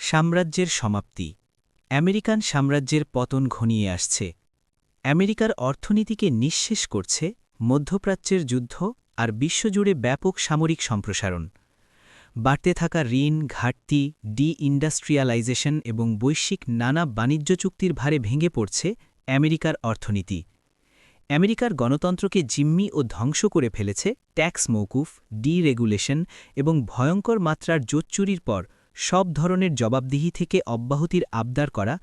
সাম্রাজ্যের সমাপ্তি। আমেরিকান সাম্রাজ্যের পতন ঘনিয়ে আসছে। আমেরিকার অর্থনীতিকে নিঃশেষ করছে মধ্যপ্রাচ্যের যুদ্ধ আর বিশ্বজুড়ে ব্যাপক সামরিক সম্প্রসারণ। বাড়তে থাকা ঋণ, ঘাটতি, ডি-ইন্ডাস্ট্রিয়ালাইজেশন এবং বৈশ্বিক নানা বাণিজ্য চুক্তির ভারে ভেঙে পড়ছে আমেরিকার অর্থনীতি। আমেরিকার গণতন্ত্রকে জিম্মি ও ধ্বংস করে ফেলেছে ট্যাক্স মওকুফ, ডি-রেগুলেশন এবং ভয়ঙ্কর মাত্রার জোটচুরির পর সব ধরনের জবাবদিহি থেকে অব্যাহতির আবদার করা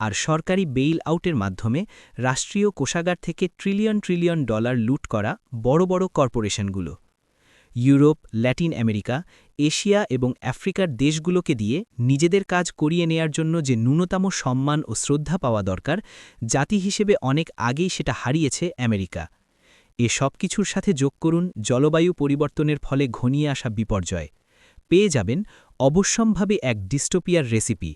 আর সরকারি বেইল আউটের মাধ্যমে রাষ্ট্রীয় কোষাগার থেকে ট্রিলিয়ন ট্রিলিয়ন ডলার লুট করা বড় বড় কর্পোরেশনগুলো। ইউরোপ, ল্যাটিন আমেরিকা, এশিয়া এবং আফ্রিকার দেশগুলোকে দিয়ে নিজেদের কাজ করিয়ে নেয়ার জন্য যে ন্যূনতম সম্মান ও শ্রদ্ধা পাওয়া দরকার, জাতি হিসেবে অনেক আগেই সেটা হারিয়েছে আমেরিকা। এ সব কিছুর সাথে যোগ করুন জলবায়ু পরিবর্তনের ফলে ঘনিয়ে আসা বিপর্যয়। পেয়ে যাবেন অবশ্যম্ভাবী এক ডিস্টোপিয়ার রেসিপি।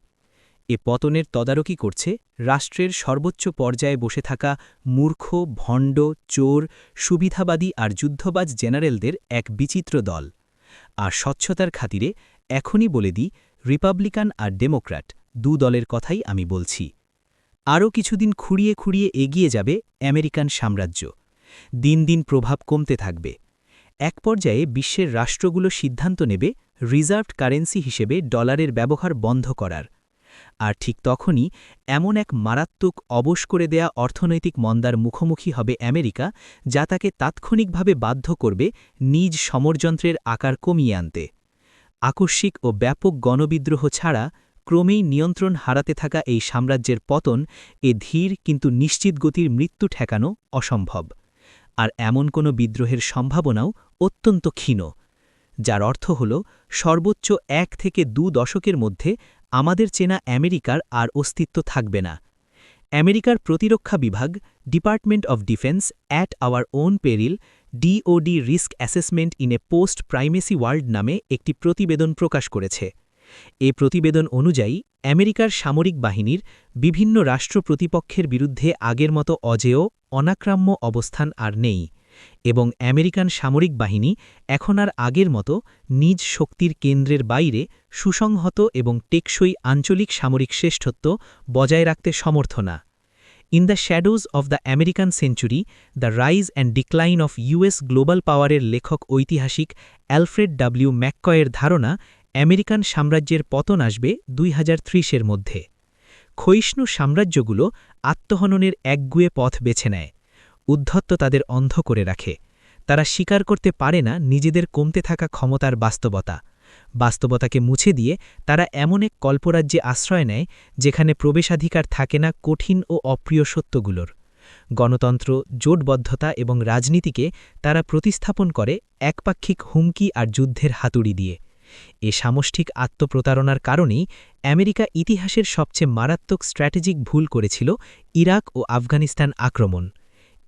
এ পতনের তদারকি করছে রাষ্ট্রের সর্বোচ্চ পর্যায়ে বসে থাকা মূর্খ, ভণ্ড, চোর, সুবিধাবাদী আর যুদ্ধবাজ জেনারেলদের এক বিচিত্র দল। আর স্বচ্ছতার খাতিরে এখনই বলে দিই, রিপাবলিকান আর ডেমোক্র্যাট দলের কথাই আমি বলছি। আরও কিছুদিন খুঁড়িয়ে খুঁড়িয়ে এগিয়ে যাবে আমেরিকান সাম্রাজ্য। দিন দিন প্রভাব কমতে থাকবে। এক পর্যায়ে বিশ্বের রাষ্ট্রগুলো সিদ্ধান্ত নেবে রিজার্ভড কারেন্সি হিসেবে ডলারের ব্যবহার বন্ধ করার। আর ঠিক তখনই এমন এক মারাত্মক অবশ করে দেয়া অর্থনৈতিক মন্দার মুখোমুখি হবে আমেরিকা, যা তাকে তাৎক্ষণিকভাবে বাধ্য করবে নিজ সমরযন্ত্রের আকার কমিয়ে আনতে। আকস্মিক ও ব্যাপক গণবিদ্রোহ ছাড়া ক্রমেই নিয়ন্ত্রণ হারাতে থাকা এই সাম্রাজ্যের পতন ধীর কিন্তু নিশ্চিত গতির মৃত্যু ঠেকানো অসম্ভব। আর এমন কোনো বিদ্রোহের সম্ভাবনাও অত্যন্ত ক্ষীণ, যার অর্থ হল সর্বোচ্চ 1 থেকে 2 দশকের মধ্যে আমাদের চেনা আমেরিকার আর অস্তিত্ব থাকবে না। আমেরিকার প্রতিরক্ষা বিভাগ department of defence at our own peril DoD risk assessment in a post primacy world নামে একটি প্রতিবেদন প্রকাশ করেছে। এ প্রতিবেদন অনুযায়ী আমেরিকার সামরিক বাহিনীর বিভিন্ন রাষ্ট্র প্রতিপক্ষের বিরুদ্ধে আগের মতো অজেয়, অনাক্রাম্য অবস্থান আর নেই এবং আমেরিকান সামরিক বাহিনী এখন আর আগের মতো নিজ শক্তির কেন্দ্রের বাইরে সুসংহত এবং টেকসই আঞ্চলিক সামরিক শ্রেষ্ঠত্ব বজায় রাখতে সমর্থ না। In the shadows of the American century, the rise and decline of US global পাওয়ারের লেখক ঐতিহাসিক অ্যালফ্রেড W. ম্যাককয়ের ধারণা, আমেরিকান সাম্রাজ্যের পতন আসবে 2030-এর মধ্যে। ক্ষয়িষ্ণু সাম্রাজ্যগুলো আত্মহননের একগুয়ে পথ বেছে নেয়। উদ্ধত্ত তাদের অন্ধ করে রাখে। তারা স্বীকার করতে পারে না নিজেদের কমতে থাকা ক্ষমতার বাস্তবতাকে মুছে দিয়ে তারা এমন এক কল্পরাজ্যে আশ্রয় নেয় যেখানে প্রবেশাধিকার থাকে না কঠিন ও অপ্রিয় সত্যগুলোর। গণতন্ত্র, জোটবদ্ধতা এবং রাজনীতিকে তারা প্রতিস্থাপন করে একপাক্ষিক হুমকি আর যুদ্ধের হাতুড়ি দিয়ে। এ সামষ্টিক আত্মপ্রতারণার কারণেই আমেরিকা ইতিহাসের সবচেয়ে মারাত্মক স্ট্র্যাটেজিক ভুল করেছিল ইরাক ও আফগানিস্তান আক্রমণ।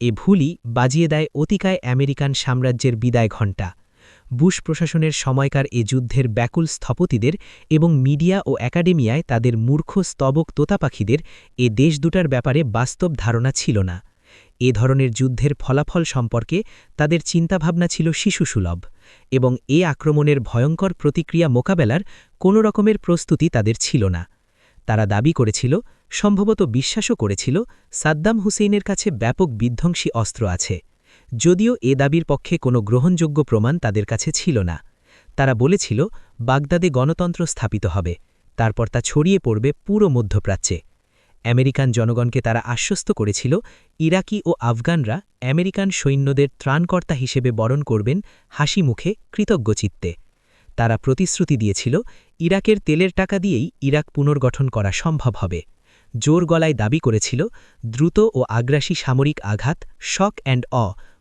এ ভুলই বাজিয়ে দেয় অতিকায় আমেরিকান সাম্রাজ্যের বিদায় ঘণ্টা। বুশ প্রশাসনের সময়কার এ যুদ্ধের ব্যাকুল স্থপতিদের এবং মিডিয়া ও একাডেমিয়ায় তাদের মূর্খ স্তবক তোতাপাখিদের এ দেশ দুটার ব্যাপারে বাস্তব ধারণা ছিল না। এ ধরনের যুদ্ধের ফলাফল সম্পর্কে তাদের চিন্তাভাবনা ছিল শিশুসুলভ এবং এ আক্রমণের ভয়ঙ্কর প্রতিক্রিয়া মোকাবেলার কোনো রকমের প্রস্তুতি তাদের ছিল না। তারা দাবি করেছিল, সম্ভবত বিশ্বাসও করেছিল, সাদ্দাম হুসেইনের কাছে ব্যাপক বিধ্বংসী অস্ত্র আছে, যদিও এ দাবির পক্ষে কোনো গ্রহণযোগ্য প্রমাণ তাদের কাছে ছিল না। তারা বলেছিল বাগদাদে গণতন্ত্র স্থাপিত হবে, তারপর তা ছড়িয়ে পড়বে পুরো মধ্যপ্রাচ্যে। আমেরিকান জনগণকে তারা আশ্বস্ত করেছিল ইরাকি ও আফগানরা আমেরিকান সৈন্যদের ত্রাণকর্তা হিসেবে বরণ করবেন হাসি মুখে, কৃতজ্ঞচিত্তে। তারা প্রতিশ্রুতি দিয়েছিল ইরাকের তেলের টাকা দিয়েই ইরাক পুনর্গঠন করা সম্ভব হবে। জোর গলায় দাবি করেছিল দ্রুত ও আগ্রাসী সামরিক আঘাত, শক অ্যান্ড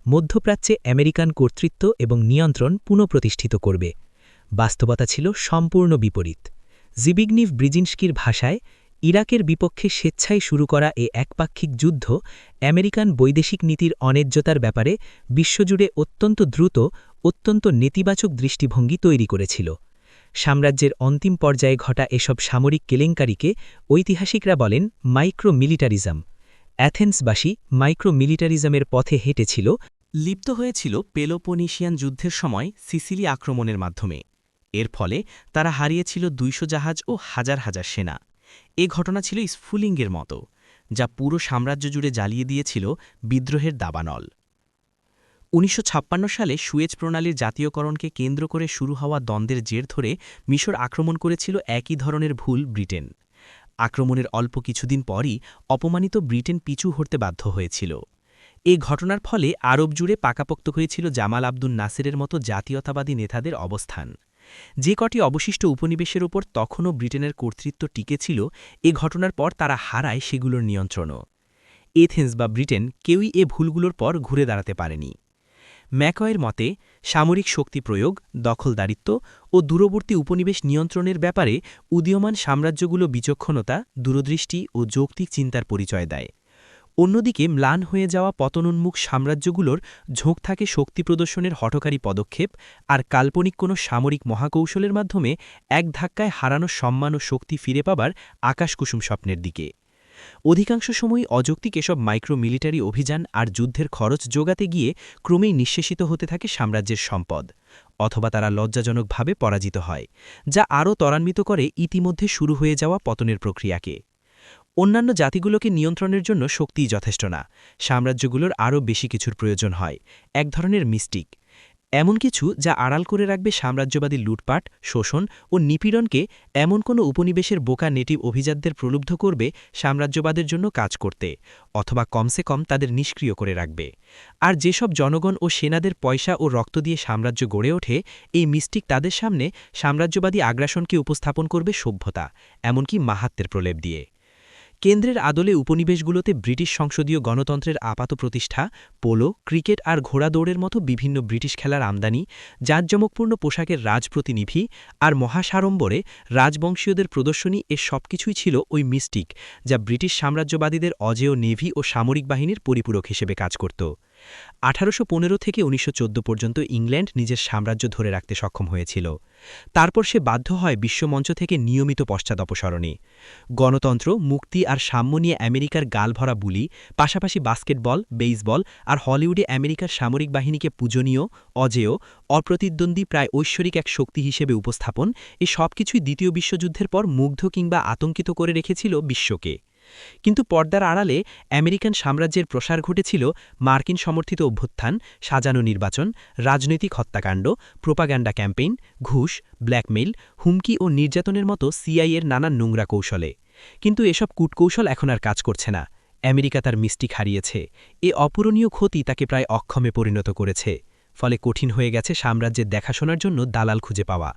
মধ্যপ্রাচ্যে আমেরিকান কর্তৃত্ব এবং নিয়ন্ত্রণ পুনঃপ্রতিষ্ঠিত করবে। বাস্তবতা ছিল সম্পূর্ণ বিপরীত। জিবিগনিভ ব্রিজিনস্কির ভাষায়, ইরাকের বিপক্ষে স্বেচ্ছায় শুরু করা এ একপাক্ষিক যুদ্ধ আমেরিকান বৈদেশিক নীতির অন্যায্যতার ব্যাপারে বিশ্বজুড়ে অত্যন্ত দ্রুত, অত্যন্ত নেতিবাচক দৃষ্টিভঙ্গি তৈরি করেছিল। সাম্রাজ্যের অন্তিম পর্যায়ে ঘটা এসব সামরিক কেলেঙ্কারিকে ঐতিহাসিকরা বলেন মাইক্রো মিলিটারিজম। অ্যাথেন্সবাসী মাইক্রো মিলিটারিজমের পথে হেঁটেছিল, লিপ্ত হয়েছিল পেলোপোনেশিয়ান যুদ্ধের সময় সিসিলি আক্রমণের মাধ্যমে। এর ফলে তারা হারিয়েছিল ২০০ জাহাজ ও হাজার হাজার সেনা। এ ঘটনা ছিল স্ফুলিঙ্গের মতো, যা পুরো সাম্রাজ্য জুড়ে জ্বালিয়ে দিয়েছিল বিদ্রোহের দাবানল। ১৯৫৬ সালে সুয়েজ প্রণালীর জাতীয়করণকে কেন্দ্র করে শুরু হওয়া দ্বন্দ্বের জের ধরে মিশর আক্রমণ করেছিল একই ধরনের ভুল ব্রিটেন। আক্রমণের অল্প কিছুদিন পরই অপমানিত ব্রিটেন পিছু হটতে বাধ্য হয়েছিল। এ ঘটনার ফলে আরব জুড়ে পাকাপোক্ত হয়েছিল জামাল আবদুল নাসেরের মতো জাতীয়তাবাদী নেতাদের অবস্থান। যে কটি অবশিষ্ট উপনিবেশের ওপর তখনও ব্রিটেনের কর্তৃত্ব টিকেছিল, এ ঘটনার পর তারা হারায় সেগুলোর নিয়ন্ত্রণও। এথেন্স বা ব্রিটেন কেউই এ ভুলগুলোর পর ঘুরে দাঁড়াতে পারেনি। ম্যাকয়ের মতে সামরিক শক্তি প্রয়োগ, দখলদারিত্ব ও দূরবর্তী উপনিবেশ নিয়ন্ত্রণের ব্যাপারে উদীয়মান সাম্রাজ্যগুলো বিচক্ষণতা, দূরদৃষ্টি ও যৌক্তিক চিন্তার পরিচয় দেয়। অন্যদিকে ম্লান হয়ে যাওয়া পতনোন্মুখ সাম্রাজ্যগুলোর ঝোঁক থাকে শক্তি প্রদর্শনের হঠকারী পদক্ষেপ আর কাল্পনিক কোনো সামরিক মহাকৌশলের মাধ্যমে এক ধাক্কায় হারানো সম্মান ও শক্তি ফিরে পাবার আকাশকুসুম স্বপ্নের দিকে। অধিকাংশ সময়ই অযৌক্তিক এসব মাইক্রো মিলিটারি অভিযান আর যুদ্ধের খরচ যোগাতে গিয়ে ক্রমেই নিঃশেষিত হতে থাকে সাম্রাজ্যের সম্পদ, অথবা তারা লজ্জাজনকভাবে পরাজিত হয়, যা আরও ত্বরান্বিত করে ইতিমধ্যে শুরু হয়ে যাওয়া পতনের প্রক্রিয়াকে। অন্যান্য জাতিগুলোকে নিয়ন্ত্রণের জন্য শক্তিই যথেষ্ট না, সাম্রাজ্যগুলোর আরও বেশি কিছুর প্রয়োজন হয়, এক ধরনের মিস্টিক, এমন কিছু যা আড়াল করে রাখবে সাম্রাজ্যবাদী লুটপাট, শোষণ ও নিপীড়নকে, এমন কোনো উপনিবেশের বোকা নেটিভ অভিজাতদের প্রলুব্ধ করবে সাম্রাজ্যবাদের জন্য কাজ করতে, অথবা কমসে কম তাদের নিষ্ক্রিয় করে রাখবে। আর যেসব জনগণ ও সেনাদের পয়সা ও রক্ত দিয়ে সাম্রাজ্য গড়ে ওঠে, এই মিস্টিক তাদের সামনে সাম্রাজ্যবাদী আগ্রাসনকে উপস্থাপন করবে সভ্যতা, এমনকি মাহাত্ম্যের প্রলেপ দিয়ে। কেন্দ্রের আদলে উপনিবেশগুলোতে ব্রিটিশ সংসদীয় গণতন্ত্রের আপাত প্রতিষ্ঠা, পোলো, ক্রিকেট আর ঘোড়া দৌড়ের মতো বিভিন্ন ব্রিটিশ খেলার আমদানি, জাঁকজমকপূর্ণ পোশাকের রাজপ্রতিনিধি আর মহাসাড়ম্বরে রাজবংশীয়দের প্রদর্শনী, এ সবকিছুই ছিল ওই মিস্টিক, যা ব্রিটিশ সাম্রাজ্যবাদীদের অজেয় নেভি ও সামরিক বাহিনীর পরিপূরক হিসেবে কাজ করত। ১৮১৫ থেকে ১৯১৪ পর্যন্ত ইংল্যান্ড নিজের সাম্রাজ্য ধরে রাখতে সক্ষম হয়েছিল। তারপর সে বাধ্য হয় বিশ্বমঞ্চ থেকে নিয়মিত পশ্চাদপসরণে। গণতন্ত্র, মুক্তি আর সাম্য নিয়ে আমেরিকার গালভরা বুলি, পাশাপাশি বাস্কেটবল, বেসবল আর হলিউডে আমেরিকার সামরিক বাহিনীকে পূজনীয়, অজেয়, অপ্রতিদ্বন্দ্বী প্রায় ঐশ্বরিক এক শক্তি হিসেবে উপস্থাপন, এ সবকিছুই দ্বিতীয় বিশ্বযুদ্ধের পর মুগ্ধ কিংবা আতঙ্কিত করে রেখেছিল বিশ্বকে। কিন্তু পর্দার আড়ালে আমেরিকান সাম্রাজ্যের প্রসার ঘটেছিল মার্কিন সমর্থিত অভ্যুত্থান, সাজানো নির্বাচন, রাজনৈতিক হত্যাকাণ্ড, প্রোপাগান্ডা ক্যাম্পেইন, ঘুষ, ব্ল্যাকমেইল, হুমকি ও নির্যাতনের মতো সিআইএর নানান নোংরা কৌশলে। কিন্তু এসব কূটকৌশল এখন আর কাজ করছে না। আমেরিকা তার মিস্টিক হারিয়েছে। এ অপূরণীয় ক্ষতি তাকে প্রায় অক্ষমে পরিণত করেছে। ফলে কঠিন হয়ে গেছে সাম্রাজ্যের দেখাশোনার জন্য দালাল খুঁজে পাওয়া,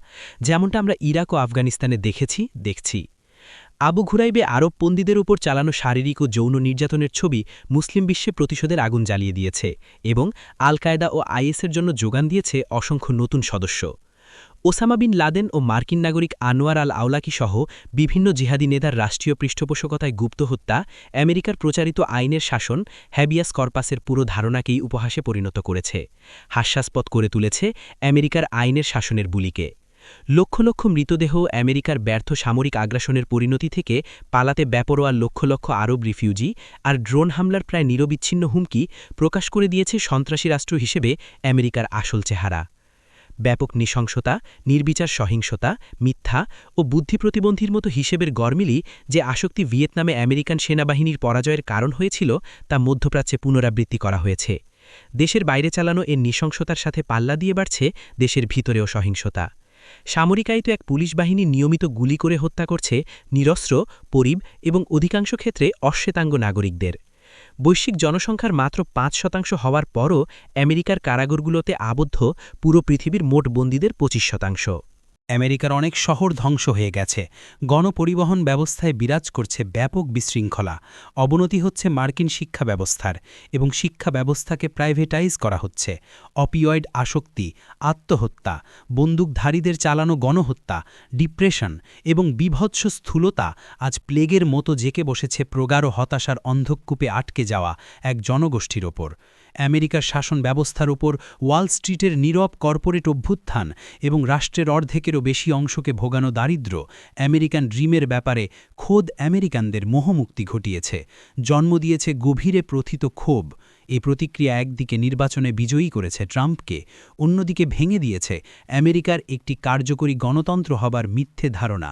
যেমনটা আমরা ইরাক ও আফগানিস্তানে দেখছি। আবু ঘুরাইবে আরব পন্থীদের উপর চালানো শারীরিক ও যৌন নির্যাতনের ছবি মুসলিম বিশ্বে প্রতিশোধের আগুন জ্বালিয়ে দিয়েছে এবং আল কায়দা ও আইএসের জন্য যোগান দিয়েছে অসংখ্য নতুন সদস্য। ওসামা বিন লাদেন ও মার্কিন নাগরিক আনোয়ার আল আওলাকি সহ বিভিন্ন জিহাদি নেতার রাষ্ট্রীয় পৃষ্ঠপোষকতায় গুপ্ত হত্যা আমেরিকার প্রচারিত আইনের শাসন, হ্যাবিয়াস কর্পাসের পুরো ধারণাকেই উপহাসে পরিণত করেছে, হাস্যাস্পদ করে তুলেছে আমেরিকার আইনের শাসনের বুলিকে। লক্ষ লক্ষ মৃতদেহ আমেরিকার ব্যর্থ সামরিক আগ্রাসনের পরিণতি থেকে পালাতে বেপরোয়া লক্ষ লক্ষ আরব রিফিউজি আর ড্রোন হামলার প্রায় নিরবিচ্ছিন্ন হুমকি প্রকাশ করে দিয়েছে সন্ত্রাসী রাষ্ট্র হিসেবে আমেরিকার আসল চেহারা। ব্যাপক নৃশংসতা, নির্বিচার সহিংসতা, মিথ্যা ও বুদ্ধি প্রতিবন্ধীর মতো হিসেবের গরমিলি যে আসক্তি ভিয়েতনামে আমেরিকান সেনাবাহিনীর পরাজয়ের কারণ হয়েছিল, তা মধ্যপ্রাচ্যে পুনরাবৃত্তি করা হয়েছে। দেশের বাইরে চালানো এর নৃশংসতার সাথে পাল্লা দিয়ে বাড়ছে দেশের ভিতরেও সহিংসতা। সামরিকায়িত এক পুলিশ বাহিনী নিয়মিত গুলি করে হত্যা করছে নিরস্ত্র, পরিব এবং অধিকাংশ ক্ষেত্রে অশ্বেতাঙ্গ নাগরিকদের। বৈশ্বিক জনসংখ্যার মাত্র ৫% হওয়ার পরও আমেরিকার কারাগারগুলোতে আবদ্ধ পুরো পৃথিবীর মোট বন্দীদের ২৫%। আমেরিকার অনেক শহর ধ্বংস হয়ে গেছে, গণপরিবহন ব্যবস্থায় বিরাজ করছে ব্যাপক বিশৃঙ্খলা, অবনতি হচ্ছে মার্কিন শিক্ষা ব্যবস্থার এবং শিক্ষা ব্যবস্থাকে প্রাইভেটাইজ করা হচ্ছে। অপিওয়েড আসক্তি, আত্মহত্যা, বন্দুকধারীদের চালানো গণহত্যা, ডিপ্রেশন এবং বিভৎস স্থূলতা আজ প্লেগের মতো জেঁকে বসেছে প্রগাঢ় হতাশার অন্ধকূপে আটকে যাওয়া এক জনগোষ্ঠীর ওপর। আমেরিকার শাসন ব্যবস্থার উপর ওয়াল স্ট্রিটের নীরব কর্পোরেট অভ্যুত্থান এবং রাষ্ট্রের অর্ধেকেরও বেশি অংশকে ভোগানো দারিদ্র্য আমেরিকান ড্রিমের ব্যাপারে খোদ আমেরিকানদের মোহমুক্তি ঘটিয়েছে, জন্ম দিয়েছে গভীরে প্রথিত ক্ষোভ। এই প্রতিক্রিয়া একদিকে নির্বাচনে বিজয়ী করেছে ট্রাম্পকে, অন্যদিকে ভেঙে দিয়েছে আমেরিকার একটি কার্যকরী গণতন্ত্র হবার মিথ্যে ধারণা।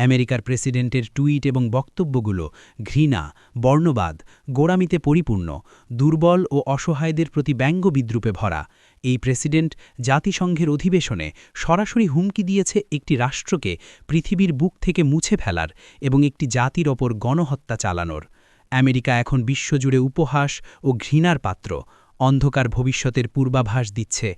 আমেরিকার প্রেসিডেন্টের টুইট এবং বক্তব্যগুলো ঘৃণা, বর্ণবাদ, গোঁড়ামিতে পরিপূর্ণ, দুর্বল ও অসহায়দের প্রতি ব্যঙ্গ বিদ্রুপে ভরা। এই প্রেসিডেন্ট জাতিসংঘের অধিবেশনে সরাসরি হুমকি দিয়েছে একটি রাষ্ট্রকে পৃথিবীর বুক থেকে মুছে ফেলার এবং একটি জাতির ওপর গণহত্যা চালানোর। আমেরিকা এখন বিশ্বজুড়ে উপহাস ও ঘৃণার পাত্র। অন্ধকার ভবিষ্যতের পূর্বাভাস দিচ্ছে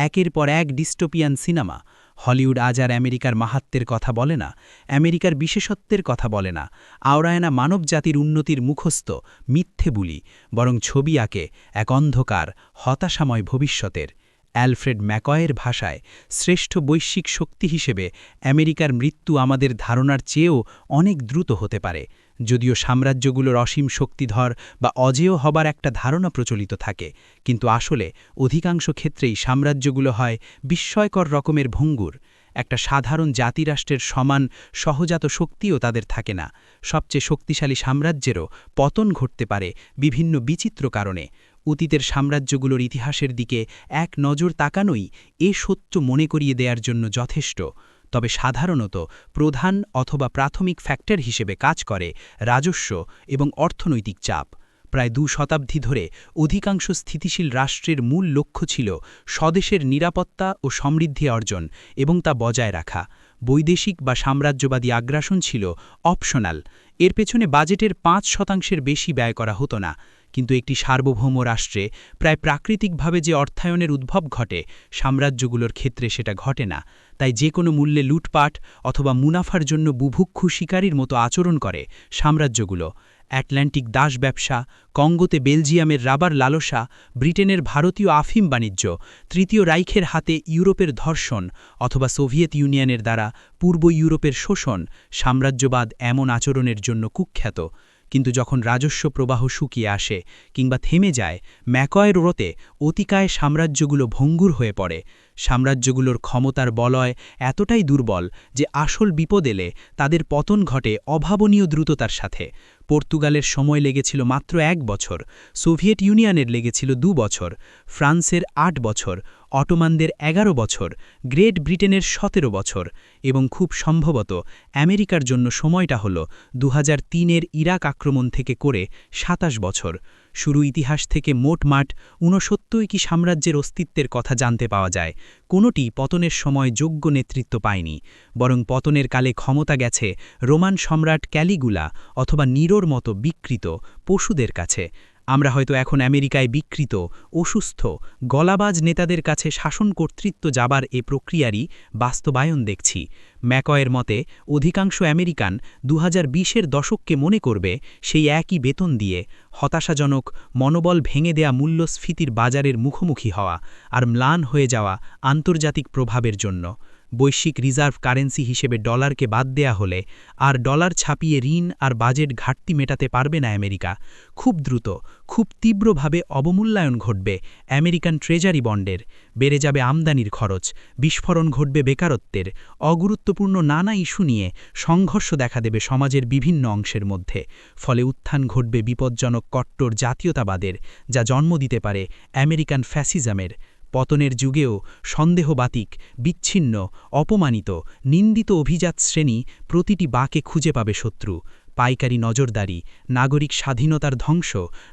একের পর এক ডিস্টোপিয়ান সিনেমা। হলিউড আজ আর আমেরিকার মাহাত্ম্যের কথা বলে না, আমেরিকার বিশেষত্বের কথা বলে না, আওড়ায় না মানবজাতির উন্নতির মুখস্থ মিথ্যে বুলি, বরং ছবি আঁকে এক অন্ধকার হতাশাময় ভবিষ্যতের। অ্যালফ্রেড ম্যাকয়ের ভাষায়, শ্রেষ্ঠ বৈশ্বিক শক্তি হিসেবে আমেরিকার মৃত্যু আমাদের ধারণার চেয়েও অনেক দ্রুত হতে পারে। যদিও সাম্রাজ্যগুলোর অসীম শক্তিধর বা অজেয় হবার একটা ধারণা প্রচলিত থাকে, কিন্তু আসলে অধিকাংশ ক্ষেত্রেই সাম্রাজ্যগুলো হয় বিস্ময়কর রকমের ভঙ্গুর। একটা সাধারণ জাতিরাষ্ট্রের সমান সহজাত শক্তিও তাদের থাকে না। সবচেয়ে শক্তিশালী সাম্রাজ্যেরও পতন ঘটতে পারে বিভিন্ন বিচিত্র কারণে। অতীতের সাম্রাজ্যগুলোর ইতিহাসের দিকে এক নজর তাকানোই এ সত্য মনে করিয়ে দেওয়ার জন্য যথেষ্ট। তবে সাধারণত প্রধান অথবা প্রাথমিক ফ্যাক্টর হিসেবে কাজ করে রাজস্ব এবং অর্থনৈতিক চাপ। প্রায় 2 শতাব্দী ধরে অধিকাংশ স্থিতিশীল রাষ্ট্রের মূল লক্ষ্য ছিল স্বদেশের নিরাপত্তা ও সমৃদ্ধি অর্জন এবং তা বজায় রাখা। বৈদেশিক বা সাম্রাজ্যবাদী আগ্রাসন ছিল অপশনাল। এর পেছনে বাজেটের 5% বেশি ব্যয় করা হতো না। কিন্তু একটি সার্বভৌম রাষ্ট্রে প্রায় প্রাকৃতিকভাবে যে অর্থায়নের উদ্ভব ঘটে, সাম্রাজ্যগুলোর ক্ষেত্রে সেটা ঘটে না। তাই যে কোনো মূল্যে লুটপাট অথবা মুনাফার জন্য বুভুক্ষু শিকারীর মতো আচরণ করে সাম্রাজ্যগুলো। অ্যাটলান্টিক দাস ব্যবসা, কঙ্গোতে বেলজিয়ামের রাবার লালসা, ব্রিটেনের ভারতীয় আফিম বাণিজ্য, তৃতীয় রাইখের হাতে ইউরোপের ধর্ষণ অথবা সোভিয়েত ইউনিয়নের দ্বারা পূর্ব ইউরোপের শোষণ, সাম্রাজ্যবাদ এমন আচরণের জন্য কুখ্যাত। কিন্তু যখন রাজস্ব প্রবাহ শুকিয়ে আসে কিংবা থেমে যায়, ম্যাকয়ের রোতে অতিকায় সাম্রাজ্যগুলো ভঙ্গুর হয়ে পড়ে। সাম্রাজ্যগুলোর ক্ষমতার বলয় এতটাই দুর্বল যে আসল বিপদ এলে তাদের পতন ঘটে অভাবনীয় দ্রুততার সাথে। পর্তুগালের সময় লেগেছিল মাত্র 1 বছর, সোভিয়েত ইউনিয়নের লেগেছিল 2 বছর, ফ্রান্সের 8 বছর, অটোমানদের 11 বছর, গ্রেট ব্রিটেনের 17 বছর এবং খুব সম্ভবত আমেরিকার জন্য সময়টা হল 2003-এর ইরাক আক্রমণ থেকে করে 27 বছর। শুরু ইতিহাস থেকে মোটমাট 69টি সাম্রাজ্যের অস্তিত্বের কথা জানতে পাওয়া যায়। কোনোটি পতনের সময় যোগ্য নেতৃত্ব পায়নি, বরং পতনের কালে ক্ষমতা গেছে রোমান সম্রাট ক্যালিগুলা অথবা নিরোর মতো বিকৃত পশুদের কাছে। আমরা হয়তো এখন আমেরিকায় বিকৃত, অসুস্থ, গলাবাজ নেতাদের কাছে শাসন কর্তৃত্ব যাবার এ প্রক্রিয়ারই বাস্তবায়ন দেখছি। ম্যাকয়ের মতে অধিকাংশ আমেরিকান 2020-এর দশককে মনে করবে সেই একই বেতন দিয়ে, হতাশাজনক মনোবল ভেঙে দেয়া মূল্যস্ফীতির বাজারের মুখোমুখি হওয়া আর ম্লান হয়ে যাওয়া আন্তর্জাতিক প্রভাবের জন্য। বৈশ্বিক রিজার্ভ কারেন্সি হিসেবে ডলারকে বাদ দেয়া হলে আর ডলার ছাপিয়ে ঋণ আর বাজেট ঘাটতি মেটাতে পারবে না আমেরিকা। খুব দ্রুত, খুব তীব্রভাবে অবমূল্যায়ন ঘটবে আমেরিকান ট্রেজারি বন্ডের, বেড়ে যাবে আমদানির খরচ, বিস্ফোরণ ঘটবে বেকারত্বের, অগুরুত্বপূর্ণ নানা ইস্যু নিয়ে সংঘর্ষ দেখা দেবে সমাজের বিভিন্ন অংশের মধ্যে। ফলে উত্থান ঘটবে বিপজ্জনক কট্টর জাতীয়তাবাদের, যা জন্ম দিতে পারে আমেরিকান ফ্যাসিজমের। পতনের যুগেও সন্দেহবাতিক, বিচ্ছিন্ন, অপমানিত, নিন্দিত অভিজাত শ্রেণী প্রতিটি বাঁকে খুঁজে পাবে শত্রু। পাইকারি নজরদারি, নাগরিক স্বাধীনতার ধ্বংস,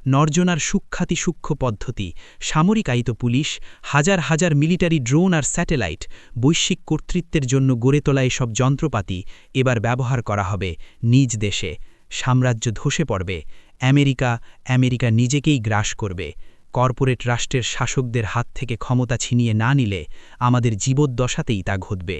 নর্জনার সুখ্যাতি সূক্ষ্ম পদ্ধতি, সামরিকায়িত পুলিশ, হাজার হাজার মিলিটারি ড্রোন আর স্যাটেলাইট, বৈশ্বিক কর্তৃত্বের জন্য গড়ে তোলা এসব যন্ত্রপাতি এবার ব্যবহার করা হবে নিজ দেশে। সাম্রাজ্য ধসে পড়বে, আমেরিকা নিজেকেই গ্রাস করবে। কর্পোরেট রাষ্ট্রের শাসকদের হাত থেকে ক্ষমতা ছিনিয়ে না নিলে আমাদের জীবদ্দশাতেই তা ঘটবে।